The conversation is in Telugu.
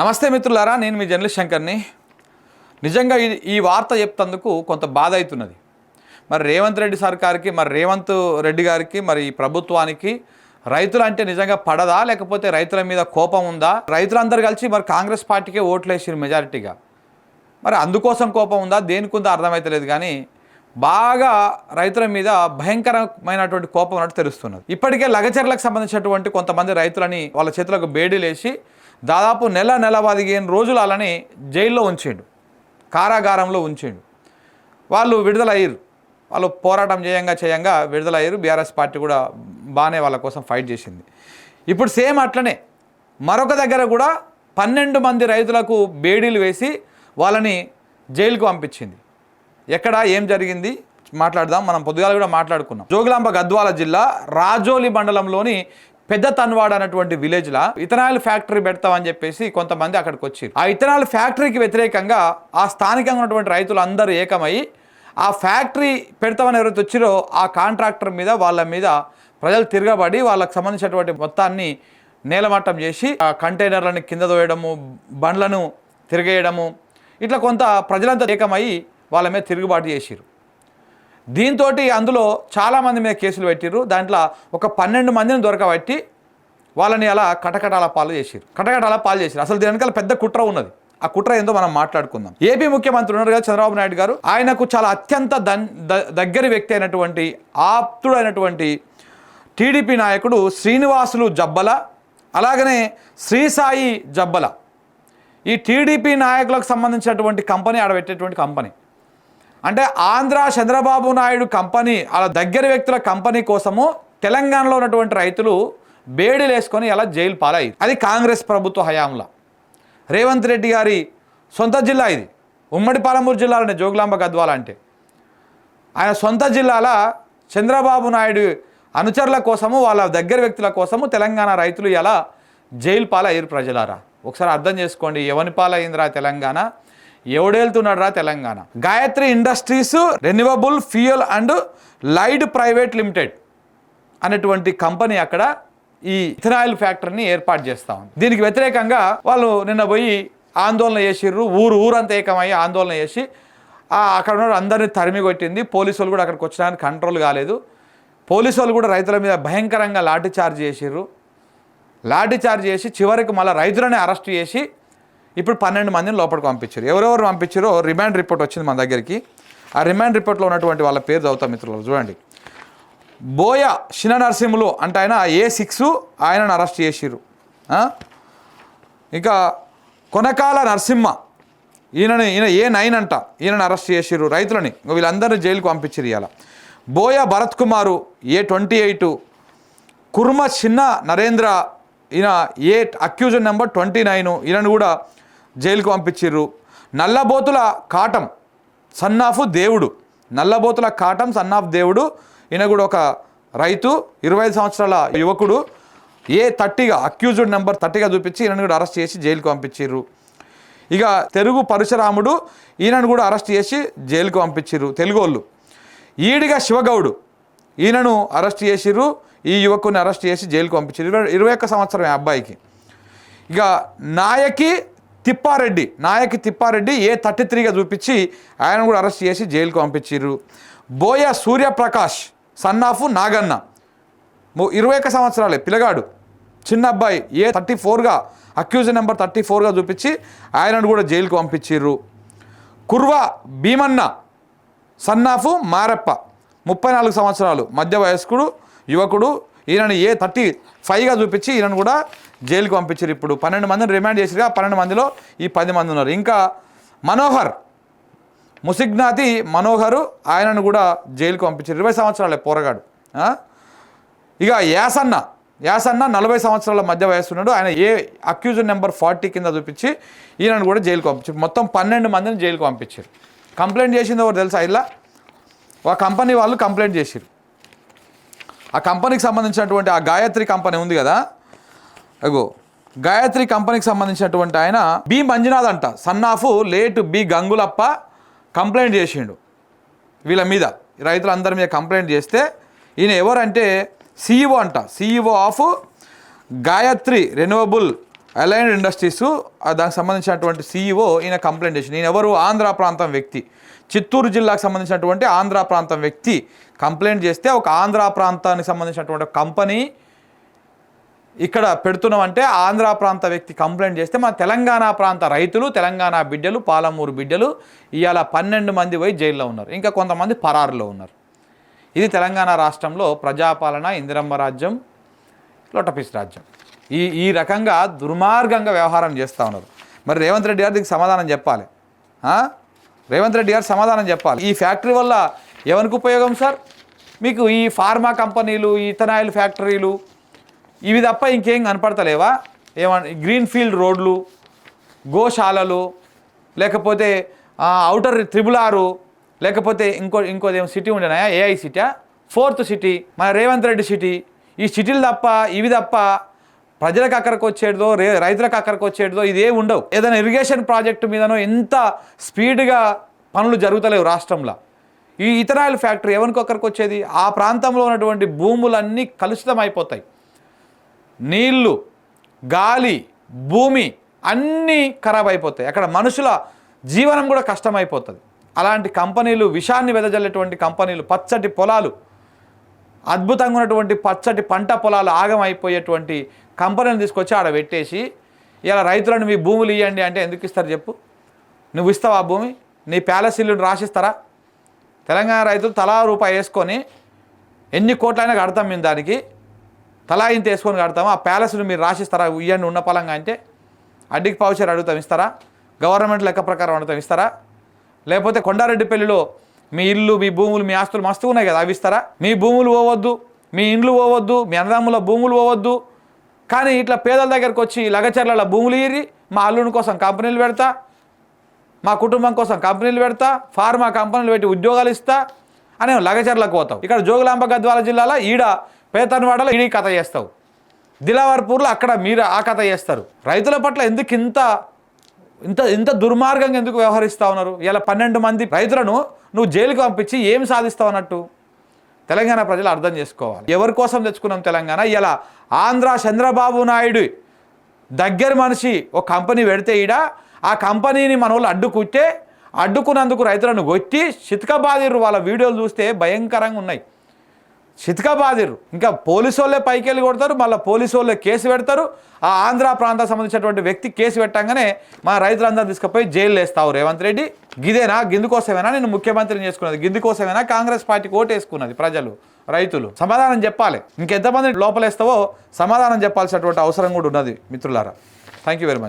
నమస్తే మిత్రులారా, నేను మీ జర్నలిస్ట్ శంకర్ని. నిజంగా ఈ వార్త చెప్తందుకు కొంత బాధ అవుతున్నది. మరి రేవంత్ రెడ్డి సర్కార్కి, మరి రేవంత్ రెడ్డి గారికి, మరి ఈ ప్రభుత్వానికి రైతులు అంటే నిజంగా పడదా, లేకపోతే రైతుల మీద కోపం ఉందా? రైతులందరూ కలిసి మరి కాంగ్రెస్ పార్టీకే ఓట్లు వేసారు మెజారిటీగా. మరి అందుకోసం కోపం ఉందా, దేనికి ఉందో అర్థమవుతలేదు. కానీ బాగా రైతుల మీద భయంకరమైనటువంటి కోపం ఉన్నట్టు తెలుస్తున్నది. ఇప్పటికే లగచర్లకు సంబంధించినటువంటి కొంతమంది రైతులని వాళ్ళ చేతులకు బేడీలేసి దాదాపు నెల 15 రోజులు అలానే జైల్లో ఉంచిండు, కారాగారంలో ఉంచిండు. వాళ్ళు విడుదలయ్యారు. వాళ్ళు పోరాటం చేయంగా విడుదలయ్యారు. బీఆర్ఎస్ పార్టీ కూడా బాగానే వాళ్ళ కోసం ఫైట్ చేసింది. ఇప్పుడు సేమ్ అట్లనే మరొక దగ్గర కూడా 12 మంది రైతులకు బేడీలు వేసి వాళ్ళని జైలుకు పంపించింది. ఎక్కడ ఏం జరిగింది మాట్లాడదాం. మనం పొద్దుగాల కూడా మాట్లాడుకున్నాం. జోగులాంబ గద్వాల జిల్లా రాజోలి మండలంలోని పెద్ద తన్వాడ అనేటువంటి విలేజ్లో ఇథనాల్ ఫ్యాక్టరీ పెడతామని చెప్పేసి కొంతమంది అక్కడికి వచ్చారు. ఆ ఇథనాల్ ఫ్యాక్టరీకి వ్యతిరేకంగా ఆ స్థానికంగా ఉన్నటువంటి రైతులు అందరూ ఏకమై ఆ ఫ్యాక్టరీ పెడతామని ఎవరైతే వచ్చారో ఆ కాంట్రాక్టర్ మీద వాళ్ళ మీద ప్రజలు తిరగబడి వాళ్ళకి సంబంధించినటువంటి మొత్తాన్ని నేలమట్టం చేసి ఆ కంటైనర్లను కింద తోయడము, బండ్లను తిరిగేయడము, ఇట్లా కొంత ప్రజలంతా ఏకమై వాళ్ళ మీద తిరుగుబాటు చేసిరు. దీంతో అందులో చాలామంది మీద కేసులు పెట్టిర్రు. దాంట్లో ఒక 12 మందిని దొరకబట్టి వాళ్ళని అలా కటకటాల పాలు చేసిరు. అసలు దీని వెనకాల పెద్ద కుట్ర ఉన్నది. ఆ కుట్ర ఏందో మనం మాట్లాడుకుందాం. ఏపీ ముఖ్యమంత్రి ఉన్నారు కదా చంద్రబాబు నాయుడు గారు, ఆయనకు చాలా అత్యంత దగ్గరి వ్యక్తి అయినటువంటి ఆప్తుడైనటువంటి టీడీపీ నాయకుడు శ్రీనివాసులు జబ్బల, అలాగనే శ్రీసాయి జబ్బల, ఈ టీడీపీ నాయకులకు సంబంధించినటువంటి కంపెనీ ఆడబెట్టేటువంటి కంపెనీ. అంటే ఆంధ్ర చంద్రబాబు నాయుడు కంపెనీ, అలా దగ్గర వ్యక్తుల కంపెనీ కోసము తెలంగాణలో ఉన్నటువంటి రైతులు బేడీలు వేసుకొని అలా జైలు పాలయ్యారు. అది కాంగ్రెస్ ప్రభుత్వ హయాంలో. రేవంత్ రెడ్డి గారి సొంత జిల్లా ఇది. ఉమ్మడి పాలమూరు జిల్లాలోనే జోగులాంబ గద్వాల అంటే. ఆయన సొంత జిల్లాల చంద్రబాబు నాయుడు అనుచరుల కోసము, వాళ్ళ దగ్గర వ్యక్తుల కోసము తెలంగాణ రైతులు ఇలా జైలు పాలయ్యారు. ప్రజలారా ఒకసారి అర్థం చేసుకోండి, ఎవని పాలయ్యిందిరా తెలంగాణ, ఎవడేళ్తున్నాడు రా Telangana. Gayatri industries renewable fuel and allied private limited అనేటువంటి కంపెనీ అక్కడ ఈ ఇథనాయిల్ ఫ్యాక్టరీని ఏర్పాటు చేస్తా ఉంది. దీనికి వ్యతిరేకంగా వాళ్ళు నిన్న పోయి ఆందోళన చేసిర్రు. ఊరంతా ఏకమయ్యి ఆందోళన చేసి అక్కడ ఉన్న అందరినీ తరిమి కొట్టింది. పోలీసులు కూడా అక్కడికి వచ్చడానికి కంట్రోల్ కాలేదు. పోలీసులు కూడా రైతుల మీద భయంకరంగా లాఠీచార్జ్ చేసిర్రు. లాఠీచార్జ్ చేసి చివరికి మళ్ళీ రైతులనే అరెస్ట్ చేసి ఇప్పుడు 12 మందిని లోపలికి పంపించారు. ఎవరెవరు పంపించారో రిమాండ్ రిపోర్ట్ వచ్చింది మన దగ్గరికి. ఆ రిమాండ్ రిపోర్ట్లో ఉన్నటువంటి వాళ్ళ పేరు చదువుతాం మిత్రులు. చూడండి. బోయ శిన నరసింహులు అంటే ఆయన A6, ఆయనను అరెస్ట్ చేసిర్రు. ఇంకా కొనకాల నరసింహ, ఈయన A9 అంట, ఈయనను అరెస్ట్ చేసిర్రు. రైతులని వీళ్ళందరినీ జైలుకు పంపించారు ఇవాళ. బోయ భరత్ కుమారు A28, కుర్మ చిన్న నరేంద్ర, ఈయన అక్యూజన్ నెంబర్ 29, ఈయనను కూడా జైలుకు పంపించిర్రు. నల్లబోతుల కాటం సన్నాఫ్ దేవుడు, నల్లబోతుల కాటం సన్నాఫ్ దేవుడు, ఈయన కూడా ఒక రైతు, 25 సంవత్సరాల యువకుడు. A30గా అక్యూజ్డ్ నెంబర్ 30గా చూపించి ఈయనను కూడా అరెస్ట్ చేసి జైలుకు పంపించిర్రు. ఇక తెలుగు పరశురాముడు, ఈయనను కూడా అరెస్ట్ చేసి జైలుకు పంపించిర్రు. తెలుగోళ్ళు. ఈడిగా శివగౌడు, ఈయనను అరెస్ట్ చేసిర్రు. ఈ యువకుని అరెస్ట్ చేసి జైలుకు పంపించారు. 21 సంవత్సరం అబ్బాయికి. ఇక నాయకి తిప్పారెడ్డి A33గా చూపించి ఆయన కూడా అరెస్ట్ చేసి జైలుకు పంపించారు. బోయ సూర్యప్రకాష్ సన్నాఫ్ నాగన్న, 21 సంవత్సరాలే పిల్లగాడు, చిన్న అబ్బాయి, A34గా అక్యూజ్ నెంబర్ 34గా చూపించి ఆయనను కూడా జైలుకు పంపించారు. కుర్వ భీమన్న సన్నాఫ్ మారప్ప, 34 సంవత్సరాలు, మధ్య వయస్కుడు, యువకుడు, ఈయనని A35గా చూపించి ఈయనను కూడా జైలుకు పంపించారు. ఇప్పుడు 12 మందిని రిమాండ్ చేసిరుగా. 12 మందిలో ఈ 10 మంది ఉన్నారు. ఇంకా మనోహర్, ముసిగ్నాతి మనోహరు, ఆయనను కూడా జైలుకు పంపించారు. 20 సంవత్సరాలే పోరగాడు. ఇక యాసన్న 40 సంవత్సరాల మధ్య వయస్సు ఉన్నాడు. ఆయన అక్యూజ్ నెంబర్ 40 కింద చూపించి ఈయనను కూడా జైలుకు పంపించారు. మొత్తం 12 మందిని జైలుకు పంపించారు. కంప్లైంట్ చేసింది ఎవరు తెలుసా? ఇలా ఆ కంపెనీ వాళ్ళు కంప్లైంట్ చేశారు. ఆ కంపెనీకి సంబంధించినటువంటి ఆ గాయత్రి కంపెనీ ఉంది కదా, అగో గాయత్రి కంపెనీకి సంబంధించినటువంటి ఆయన బి మంజునాథ్ అంట, son of late B Gangulappa complaint చేసిండు వీళ్ళ మీద. రైతులందరి మీద కంప్లైంట్ చేస్తే ఈయన ఎవరంటే CEO అంట, CEO of Gayatri renewable aligned industries దానికి సంబంధించినటువంటి CEO ఈయన కంప్లైంట్ చేసి, నేను ఎవరు, ఆంధ్ర ప్రాంతం వ్యక్తి, చిత్తూరు జిల్లాకు సంబంధించినటువంటి ఆంధ్ర ప్రాంతం వ్యక్తి కంప్లైంట్ చేస్తే ఒక ఆంధ్ర ప్రాంతానికి సంబంధించినటువంటి కంపెనీ ఇక్కడ పెడుతున్నామంటే ఆంధ్ర ప్రాంత వ్యక్తి కంప్లైంట్ చేస్తే మన తెలంగాణ ప్రాంత రైతులు, తెలంగాణ బిడ్డలు, పాలమూరు బిడ్డలు ఇవాళ 12 మంది పోయి జైల్లో ఉన్నారు, ఇంకా కొంతమంది పరారులో ఉన్నారు. ఇది తెలంగాణ రాష్ట్రంలో ప్రజాపాలన, ఇందిరమ్మ రాజ్యం, లొటపిస్ రాజ్యం. ఈ రకంగా దుర్మార్గంగా వ్యవహారం చేస్తూ ఉన్నారు. మరి రేవంత్ రెడ్డి గారు దీనికి సమాధానం చెప్పాలి. రేవంత్ రెడ్డి గారు సమాధానం చెప్పాలి. ఈ ఫ్యాక్టరీ వల్ల ఎవరికి ఉపయోగం సార్? మీకు ఈ ఫార్మా కంపెనీలు, ఈ ఇథనాయిల్ ఫ్యాక్టరీలు ఇవి తప్ప ఇంకేం కనపడతలేవా? గ్రీన్ఫీల్డ్ రోడ్లు, గోశాలలు, లేకపోతే ఔటర్ 666, లేకపోతే ఇంకోదేమో సిటీ ఉండేనాయా, AI సిటీ, 4th సిటీ, మన రేవంత్ రెడ్డి సిటీ. ఈ సిటీలు తప్ప, ఇవి తప్ప ప్రజలకు అక్కడికి వచ్చేదో, రైతులకు అక్కడికి వచ్చేదో ఇదేం ఉండవు. ఏదైనా ఇరిగేషన్ ప్రాజెక్టు మీదనో ఎంత స్పీడ్గా పనులు జరుగుతలేవు రాష్ట్రంలో. ఈ ఇథనాయిల్ ఫ్యాక్టరీ ఎవరికి అక్కడికి వచ్చేది? ఆ ప్రాంతంలో ఉన్నటువంటి భూములన్నీ కలుషితం అయిపోతాయి. నీళ్లు, గాలి, భూమి అన్నీ ఖరాబ్ అయిపోతాయి. అక్కడ మనుషుల జీవనం కూడా కష్టమైపోతుంది. అలాంటి కంపెనీలు, విషాన్ని వెదజల్లేటువంటి కంపెనీలు, పచ్చటి పొలాలు, అద్భుతంగా ఉన్నటువంటి పచ్చటి పంట పొలాలు ఆగమైపోయేటువంటి కంపెనీలను తీసుకొచ్చి ఆడ పెట్టేసి ఇలా రైతులను మీ భూములు ఇవ్వండి అంటే ఎందుకు ఇస్తారు చెప్పు? నువ్వు ఇస్తావా ఆ భూమి? నీ ప్యాలెస్ ఇల్లుని రాసిస్తారా? తెలంగాణ రైతులు తలా రూపాయి వేసుకొని ఎన్ని కోట్లైనా కడతాం మేము, దానికి తలా ఇంత వేసుకొని కడతాము. ఆ ప్యాలెస్ను మీరు రాసిస్తారా? ఇవ్వండి ఉన్న పొలంగా అంటే అడ్డికి పౌచర్ అడుగుతాం, ఇస్తారా? గవర్నమెంట్ లెక్క ప్రకారం అడుగుతాం, ఇస్తారా? లేకపోతే కొండారెడ్డిపల్లిలో మీ ఇల్లు, మీ భూములు, మీ ఆస్తులు మస్తు ఉన్నాయి కదా, అవి ఇస్తారా? మీ భూములు పోవద్దు, మీ ఇండ్లు పోవద్దు, మీ అన్నదమ్ముల భూములు పోవద్దు, కానీ ఇట్లా పేదల దగ్గరకు వచ్చి లగచర్ల భూములు ఇరి, మా అల్లుని కోసం కంపెనీలు పెడతా, మా కుటుంబం కోసం కంపెనీలు పెడతా, ఫార్మా కంపెనీలు పెట్టి ఉద్యోగాలు ఇస్తా అని లగచర్లకు పోతావు. ఇక్కడ జోగులాంబ గద్వాల జిల్లాలో ఈడ పేతన్వాడలో ఈడీ కథ చేస్తావు, దిలావర్పూర్లో అక్కడ మీరు ఆ కథ చేస్తారు. రైతుల పట్ల ఎందుకు ఇంత దుర్మార్గంగా ఎందుకు వ్యవహరిస్తూ ఉన్నారు? ఇలా 12 మంది రైతులను నువ్వు జైలుకి పంపించి ఏం సాధిస్తావు అన్నట్టు తెలంగాణ ప్రజలు అర్థం చేసుకోవాలి. ఎవరి కోసం తెచ్చుకున్నాం తెలంగాణ? ఇలా ఆంధ్ర చంద్రబాబు నాయుడు దగ్గర మనిషి ఒక కంపెనీ పెడితే ఆ కంపెనీని మన వాళ్ళు అడ్డుకున్నందుకు రైతులను కొట్టి చితకబాదిర్రు. వాళ్ళ వీడియోలు చూస్తే భయంకరంగా ఉన్నాయి. చితకబాదిర్రు. ఇంకా పోలీసు వాళ్ళే పైకి వెళ్ళి కొడతారు, మళ్ళీ పోలీసు వాళ్ళే కేసు పెడతారు. ఆ ఆంధ్ర ప్రాంతానికి సంబంధించినటువంటి వ్యక్తి కేసు పెట్టంగానే మా రైతులందరూ తీసుకుపోయి జైలు వేస్తావు. రేవంత్ రెడ్డి గిదేనా? గిందుకోసమేనా నేను ముఖ్యమంత్రిని చేసుకున్నది? గిందుకోసమేనా కాంగ్రెస్ పార్టీకి ఓటు వేసుకున్నది ప్రజలు, రైతులు? సమాధానం చెప్పాలి. ఇంకెంతమంది లోపలేస్తావో సమాధానం చెప్పాల్సినటువంటి అవసరం కూడా ఉన్నది మిత్రులారా. Thank you very much.